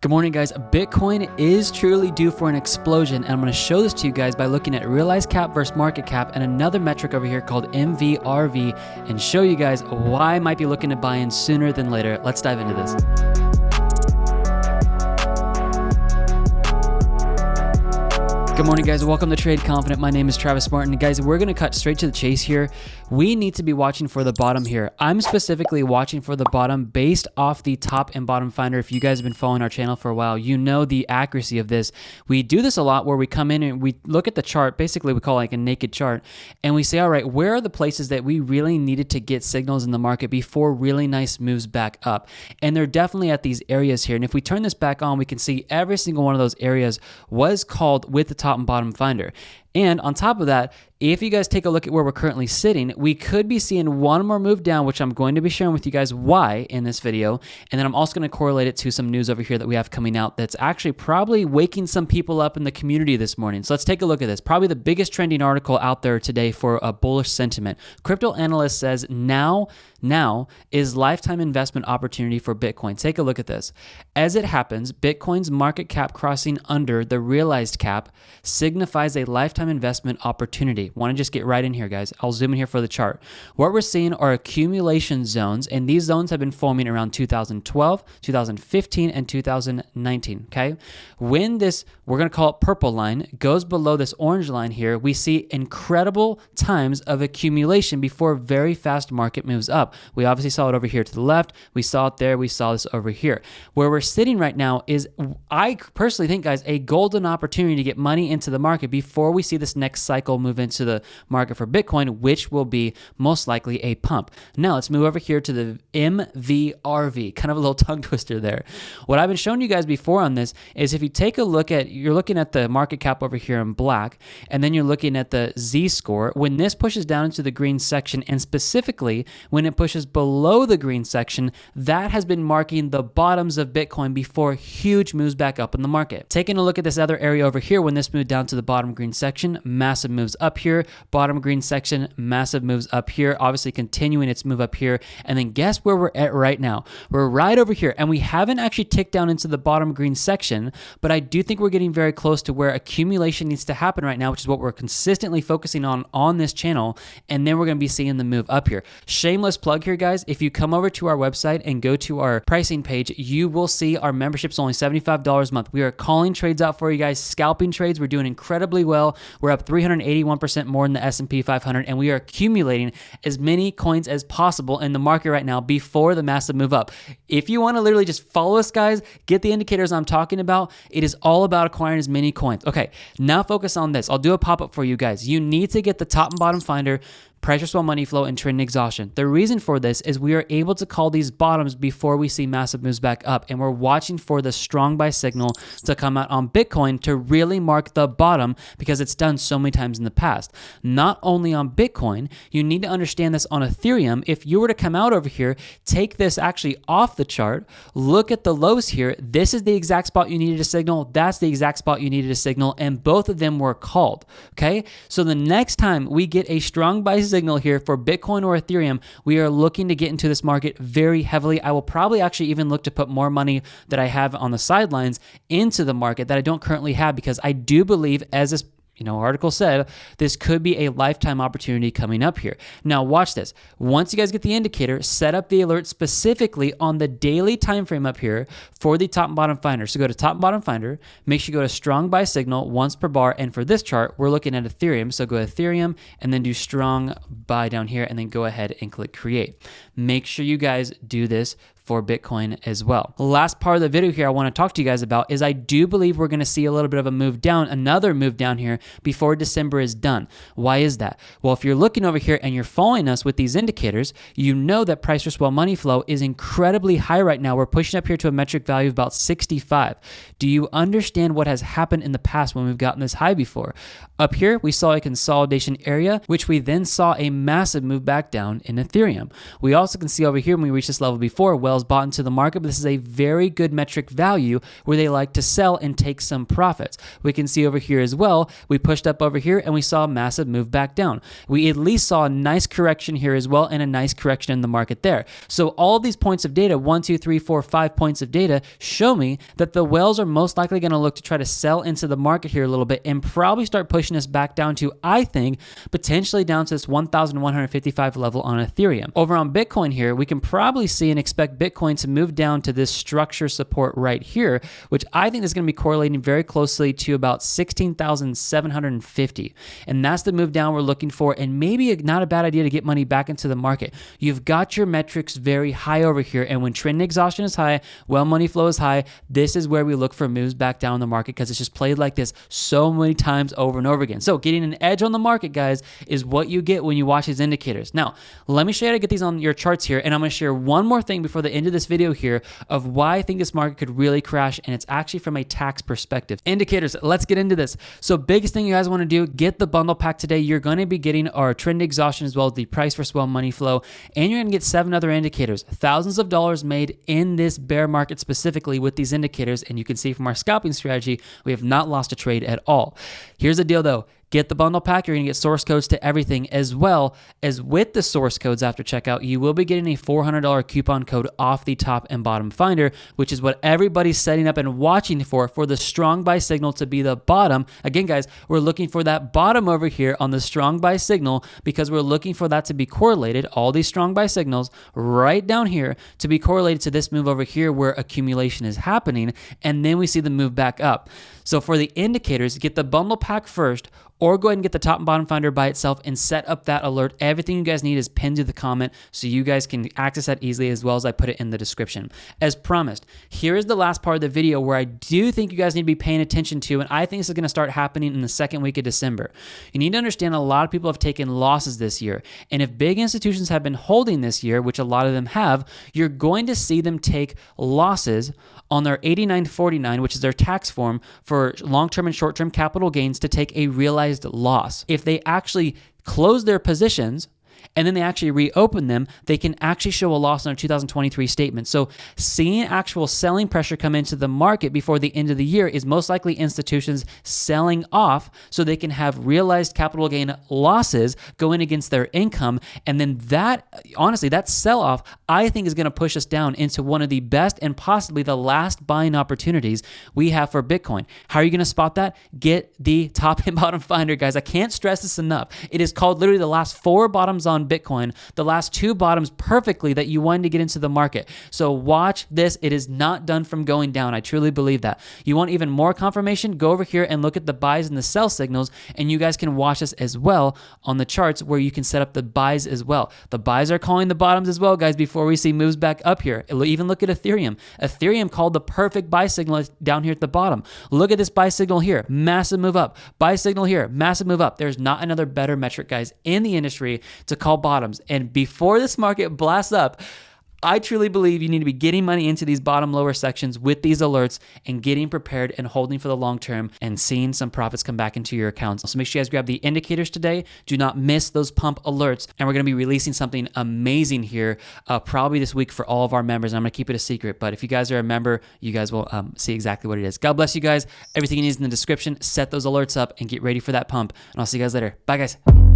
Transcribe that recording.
Good morning, guys. Bitcoin is truly due for an explosion, and I'm going to show this to you guys by looking at realized cap versus market cap and another metric over here called MVRV, and show you guys why I might be looking to buy in sooner than later. Let's dive into this. Good morning, guys. Welcome to Trade Confident. My name is Travis Martin. Guys, we're going to cut straight to the chase here. We need to be watching for the bottom here. I'm specifically watching for the bottom based off the top and bottom finder. If you guys have been following our channel for a while, you know the accuracy of this. We do this a lot where we come in and we look at the chart. Basically, we call it like a naked chart. And we say, all right, where are the places that we really needed to get signals in the market before really nice moves back up? And they're definitely at these areas here. And if we turn this back on, we can see every single one of those areas was called with the top and bottom finder. And on top of that, if you guys take a look at where we're currently sitting, we could be seeing one more move down, which I'm going to be sharing with you guys why in this video. And then I'm also going to correlate it to some news over here that we have coming out that's actually probably waking some people up in the community this morning. So let's take a look at this. Probably the biggest trending article out there today for a bullish sentiment. Crypto analyst says now is lifetime investment opportunity for Bitcoin. Take a look at this. As it happens, Bitcoin's market cap crossing under the realized cap signifies a lifetime investment opportunity. Want to just get right in here, guys. I'll zoom in here for the chart. What we're seeing are accumulation zones, and these zones have been forming around 2012, 2015, and 2019, okay? When this, we're going to call it purple line, goes below this orange line here, we see incredible times of accumulation before very fast market moves up. We obviously saw it over here to the left. We saw it there. We saw this over here. Where we're sitting right now is, I personally think, guys, a golden opportunity to get money into the market before we see this next cycle move into the market for Bitcoin, which will be most likely a pump. Now let's move over here to the MVRV, kind of a little tongue twister there. What I've been showing you guys before on this is if you take a look at, you're looking at the market cap over here in black, and then you're looking at the Z-score. When this pushes down into the green section, and specifically when it pushes below the green section, that has been marking the bottoms of Bitcoin before huge moves back up in the market. Taking a look at this other area over here, when this moved down to the bottom green section, massive moves up here, bottom green section, massive moves up here, obviously continuing its move up here. And then guess where we're at right now? We're right over here, and we haven't actually ticked down into the bottom green section, but I do think we're getting very close to where accumulation needs to happen right now, which is what we're consistently focusing on this channel. And then we're going to be seeing the move up here. Shameless plug here, guys. If you come over to our website and go to our pricing page, you will see our membership's only $75 a month. We are calling trades out for you guys, scalping trades. We're doing incredibly well. We're up 381% more than the S&P 500, and we are accumulating as many coins as possible in the market right now before the massive move up. If you want to literally just follow us, guys, get the indicators I'm talking about. It is all about acquiring as many coins. Okay, now focus on this. I'll do a pop-up for you guys. You need to get the top and bottom finder, price response money flow, and trend exhaustion. The reason for this is we are able to call these bottoms before we see massive moves back up, and we're watching for the strong buy signal to come out on Bitcoin to really mark the bottom, because it's done so many times in the past. Not only on Bitcoin, you need to understand this on Ethereum. If you were to come out over here, take this actually off the chart, look at the lows here, this is the exact spot you needed to signal, that's the exact spot you needed to signal, and both of them were called, okay? So the next time we get a strong buy signal here for Bitcoin or Ethereum, we are looking to get into this market very heavily. I will probably actually even look to put more money that I have on the sidelines into the market that I don't currently have, because I do believe, as this article said, this could be a lifetime opportunity coming up here. Now watch this. Once you guys get the indicator, set up the alert specifically on the daily time frame up here for the top and bottom finder. So go to top and bottom finder, make sure you go to strong buy signal once per bar, and for this chart, we're looking at Ethereum. So go to Ethereum and then do strong buy down here, and then go ahead and click create. Make sure you guys do this for Bitcoin as well. The last part of the video here I want to talk to you guys about is I do believe we're going to see a little bit of a move down, another move down here before December is done. Why is that? Well, if you're looking over here and you're following us with these indicators, you know that price response money flow is incredibly high right now. We're pushing up here to a metric value of about 65. Do you understand what has happened in the past when we've gotten this high before? Up here, we saw a consolidation area, which we then saw a massive move back down in Ethereum. We also can see over here when we reached this level before, well sells bought into the market, but this is a very good metric value where they like to sell and take some profits. We can see over here as well, we pushed up over here and we saw a massive move back down. We at least saw a nice correction here as well and a nice correction in the market there. So all of these points of data, 1, 2, 3, 4, 5 points of data, show me that the whales are most likely going to look to try to sell into the market here a little bit and probably start pushing us back down to, I think, potentially down to this 1,155 level on Ethereum. Over on Bitcoin here, we can probably see and expect Bitcoin to move down to this structure support right here, which I think is going to be correlating very closely to about 16,750. And that's the move down we're looking for, and maybe not a bad idea to get money back into the market. You've got your metrics very high over here, and when trend exhaustion is high, well, money flow is high, this is where we look for moves back down in the market because it's just played like this so many times over and over again. So getting an edge on the market, guys, is what you get when you watch these indicators. Now, let me show you how to get these on your charts here, and I'm going to share one more thing before the end of this video here of why I think this market could really crash, and it's actually from a tax perspective. Indicators, let's get into this. So biggest thing you guys want to do, get the bundle pack today. You're going to be getting our trend exhaustion as well as the price versus well money flow, and you're going to get 7 other indicators. Thousands of dollars made in this bear market specifically with these indicators, and you can see from our scalping strategy, we have not lost a trade at all. Here's the deal though. Get the bundle pack. You're going to get source codes to everything, as well as with the source codes after checkout, you will be getting a $400 coupon code off the top and bottom finder, which is what everybody's setting up and watching for the strong buy signal to be the bottom. Again, guys, we're looking for that bottom over here on the strong buy signal because we're looking for that to be correlated, all these strong buy signals right down here to be correlated to this move over here where accumulation is happening, and then we see the move back up. So for the indicators, get the bundle pack first, or go ahead and get the top and bottom finder by itself and set up that alert. Everything you guys need is pinned to the comment so you guys can access that easily, as well as I put it in the description. As promised, here is the last part of the video where I do think you guys need to be paying attention to, and I think this is going to start happening in the second week of December. You need to understand a lot of people have taken losses this year, and if big institutions have been holding this year, which a lot of them have, you're going to see them take losses on their 8949, which is their tax form for long-term and short-term capital gains, to take a realized loss. If they actually close their positions and then they actually reopen them, they can actually show a loss on their 2023 statement. So seeing actual selling pressure come into the market before the end of the year is most likely institutions selling off so they can have realized capital gain losses going against their income. And then that, honestly, that sell-off, I think is going to push us down into one of the best and possibly the last buying opportunities we have for Bitcoin. How are you going to spot that? Get the top and bottom finder, guys. I can't stress this enough. It is called literally the last 4 bottoms on Bitcoin, the last 2 bottoms perfectly that you wanted to get into the market. So watch this. It is not done from going down. I truly believe that. You want even more confirmation? Go over here and look at the buys and the sell signals, and you guys can watch this as well on the charts where you can set up the buys as well. The buys are calling the bottoms as well, guys, before we see moves back up here. Even look at Ethereum. Ethereum called the perfect buy signal down here at the bottom. Look at this buy signal here. Massive move up. Buy signal here. Massive move up. There's not another better metric, guys, in the industry to call bottoms. And before this market blasts up, I truly believe you need to be getting money into these bottom lower sections with these alerts and getting prepared and holding for the long term and seeing some profits come back into your accounts. So make sure you guys grab the indicators today. Do not miss those pump alerts. And we're going to be releasing something amazing here probably this week for all of our members. And I'm going to keep it a secret, but if you guys are a member, you guys will see exactly what it is. God bless you guys. Everything you need is in the description. Set those alerts up and get ready for that pump. And I'll see you guys later. Bye, guys.